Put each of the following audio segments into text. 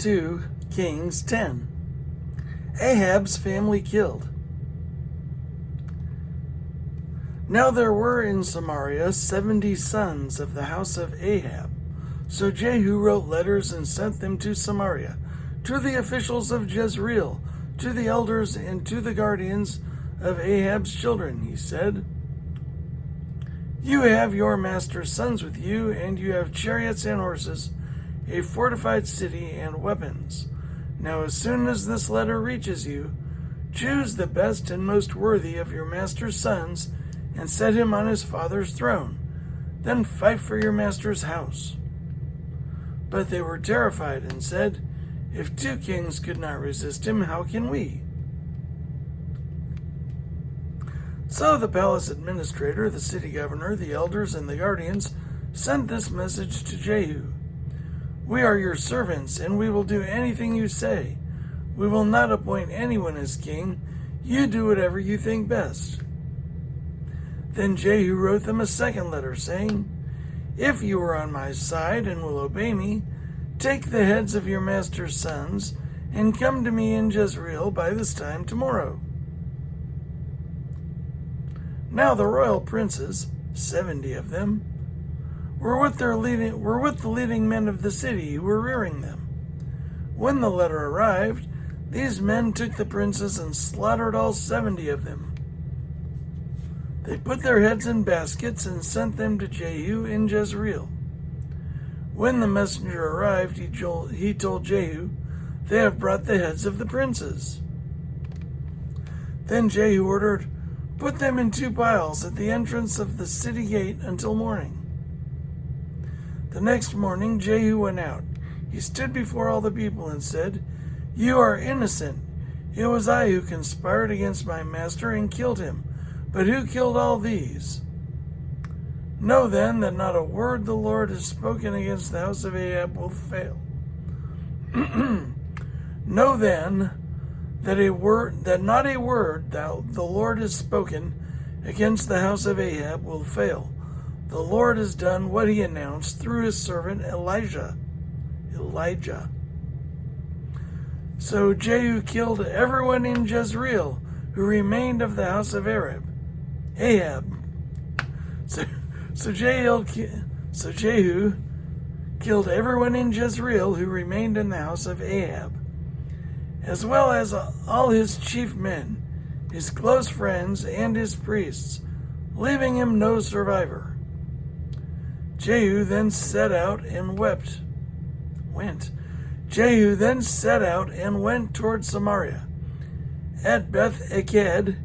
2 Kings 10. Ahab's family killed. Now there were in Samaria 70 sons of the house of Ahab. So Jehu wrote letters and sent them to Samaria, to the officials of Jezreel, to the elders, and to the guardians of Ahab's children. He said, "You have your master's sons with you, and you have chariots and horses, a fortified city, and weapons. Now as soon as this letter reaches you, choose the best and most worthy of your master's sons, and set him on his father's throne. Then fight for your master's house." But they were terrified and said, "If 2 kings could not resist him, how can we?" So the palace administrator, the city governor, the elders, and the guardians sent this message to Jehu. "We are your servants, and we will do anything you say. We will not appoint anyone as king. You do whatever you think best." Then Jehu wrote them a second letter, saying, "If you are on my side and will obey me, take the heads of your master's sons and come to me in Jezreel by this time tomorrow." Now the royal princes, 70 of them, were with the leading men of the city who were rearing them. When the letter arrived, these men took the princes and slaughtered all 70 of them. They put their heads in baskets and sent them to Jehu in Jezreel. When the messenger arrived, he told Jehu, "They have brought the heads of the princes." Then Jehu ordered, "Put them in 2 piles at the entrance of the city gate until morning." The next morning Jehu went out. He stood before all the people and said, "You are innocent. It was I who conspired against my master and killed him. But who killed all these? Know then that not a word the Lord has spoken against the house of Ahab will fail." Know then that not a word the Lord has spoken against the house of Ahab will fail. The Lord has done what he announced through his servant Elijah. So Jehu killed everyone in Jezreel who remained of the house of Ahab. So Jehu killed everyone in Jezreel who remained in the house of Ahab, as well as all his chief men, his close friends, and his priests, leaving him no survivor. Jehu then set out and went toward Samaria. At Beth-Eked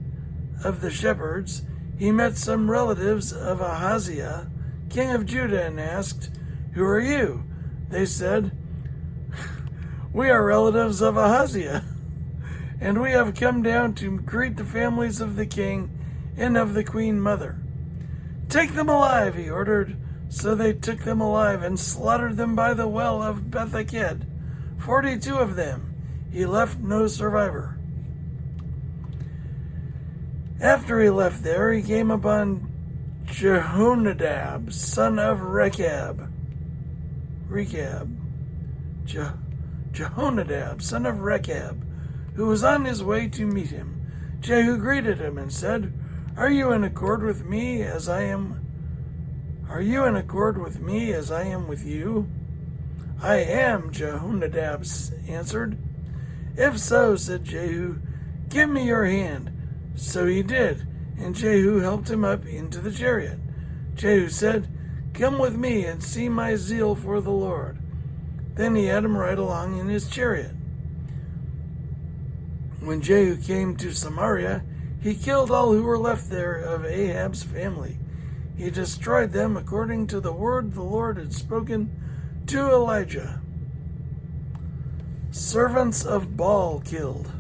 of the shepherds, he met some relatives of Ahaziah, king of Judah, and asked, "Who are you?" They said, "We are relatives of Ahaziah, and we have come down to greet the families of the king and of the queen mother." "Take them alive," he ordered. So they took them alive and slaughtered them by the well of Beth-Eked, 42 of them. He left no survivor. After he left there, he came upon Jehonadab, son of Jehonadab, son of Rechab, who was on his way to meet him. Jehu greeted him and said, Are you in accord with me as I am with you?" "I am," Jehonadab answered. "If so," said Jehu, "give me your hand." So he did, and Jehu helped him up into the chariot. Jehu said, "Come with me and see my zeal for the Lord." Then he had him ride along in his chariot. When Jehu came to Samaria, he killed all who were left there of Ahab's family. He destroyed them according to the word the Lord had spoken to Elijah. Servants of Baal killed.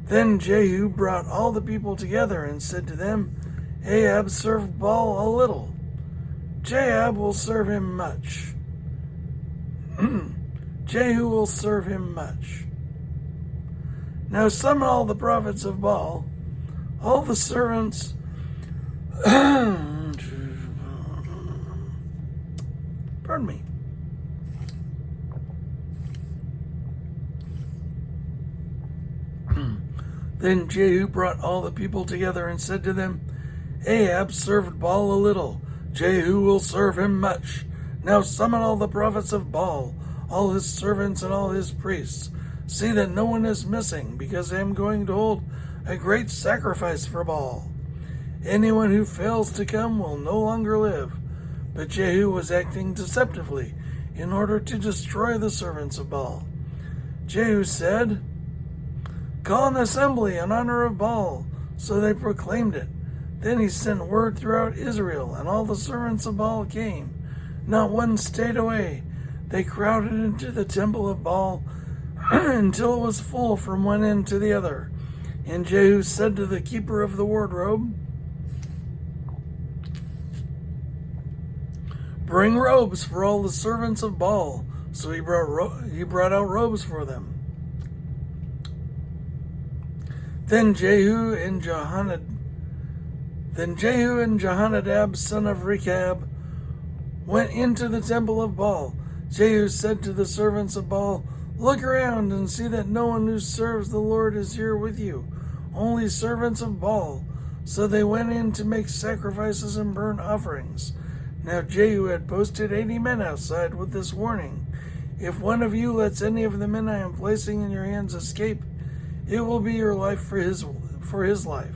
Then Jehu brought all the people together and said to them, "Ahab served Baal a little. Jehu will serve him much. Jehu will serve him much. Now summon all the prophets of Baal, all the servants pardon me. Then Jehu brought all the people together and said to them, Ahab served Baal a little. Jehu will serve him much. Now summon all the prophets of Baal, all his servants and all his priests. See that no one is missing, because I am going to hold a great sacrifice for Baal. Anyone who fails to come will no longer live. But Jehu was acting deceptively in order to destroy the servants of Baal. Jehu said, Call an assembly in honor of Baal. So they proclaimed it. Then he sent word throughout Israel, and all the servants of Baal came. Not one stayed away. They crowded into the temple of Baal until it was full from one end to the other. And Jehu said to the keeper of the wardrobe, Bring robes for all the servants of Baal. So he brought out robes for them. Then Jehu and Jehonadab, son of Rechab, went into the temple of Baal. Jehu said to the servants of Baal, Look around and see that no one who serves the Lord is here with you, only servants of Baal. So they went in to make sacrifices and burnt offerings. Now Jehu had posted 80 men outside with this warning. If one of you lets any of the men I am placing in your hands escape, it will be your life for his life.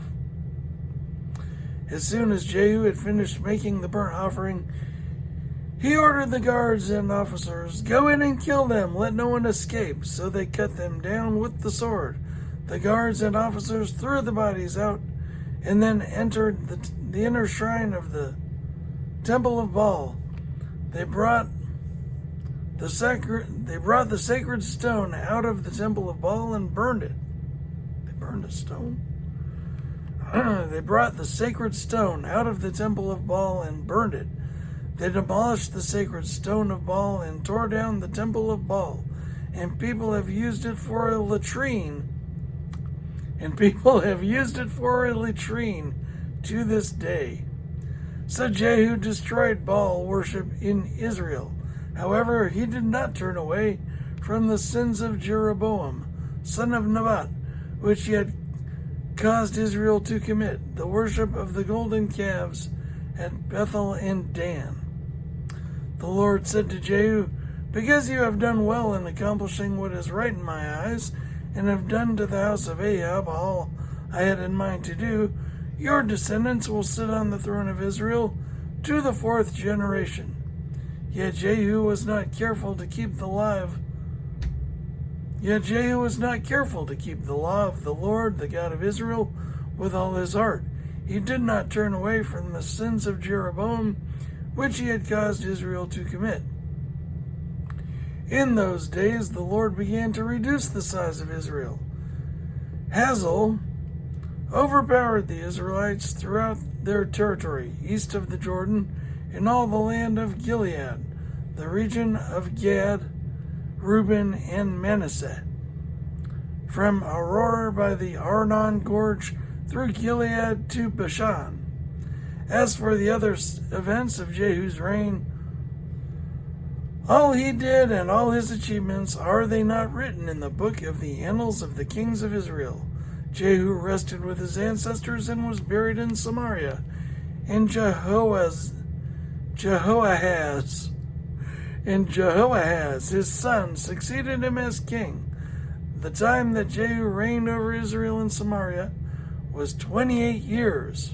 As soon as Jehu had finished making the burnt offering, he ordered the guards and officers, Go in and kill them, let no one escape. So they cut them down with the sword. The guards and officers threw the bodies out and then entered the inner shrine of the temple of Baal. They brought the sacred stone out of the temple of Baal and burned it. They burned a stone? They brought the sacred stone out of the temple of Baal and burned it. They demolished the sacred stone of Baal and tore down the temple of Baal, and people have used it for a latrine. To this day. So Jehu destroyed Baal worship in Israel. However, he did not turn away from the sins of Jeroboam, son of Nebat, which he had caused Israel to commit, the worship of the golden calves at Bethel and Dan. The Lord said to Jehu, Because you have done well in accomplishing what is right in my eyes, and have done to the house of Ahab all I had in mind to do, your descendants will sit on the throne of Israel to the 4th generation. Yet Jehu was not careful to keep the law of the Lord, the God of Israel, with all his heart. He did not turn away from the sins of Jeroboam, which he had caused Israel to commit. In those days, the Lord began to reduce the size of Israel. Hazael overpowered the Israelites throughout their territory, east of the Jordan, in all the land of Gilead, the region of Gad, Reuben, and Manasseh, from Aroer by the Arnon Gorge through Gilead to Bashan. As for the other events of Jehu's reign, all he did and all his achievements, are they not written in the book of the annals of the kings of Israel? Jehu rested with his ancestors and was buried in Samaria, and Jehoahaz, his son, succeeded him as king. The time that Jehu reigned over Israel in Samaria was 28 years.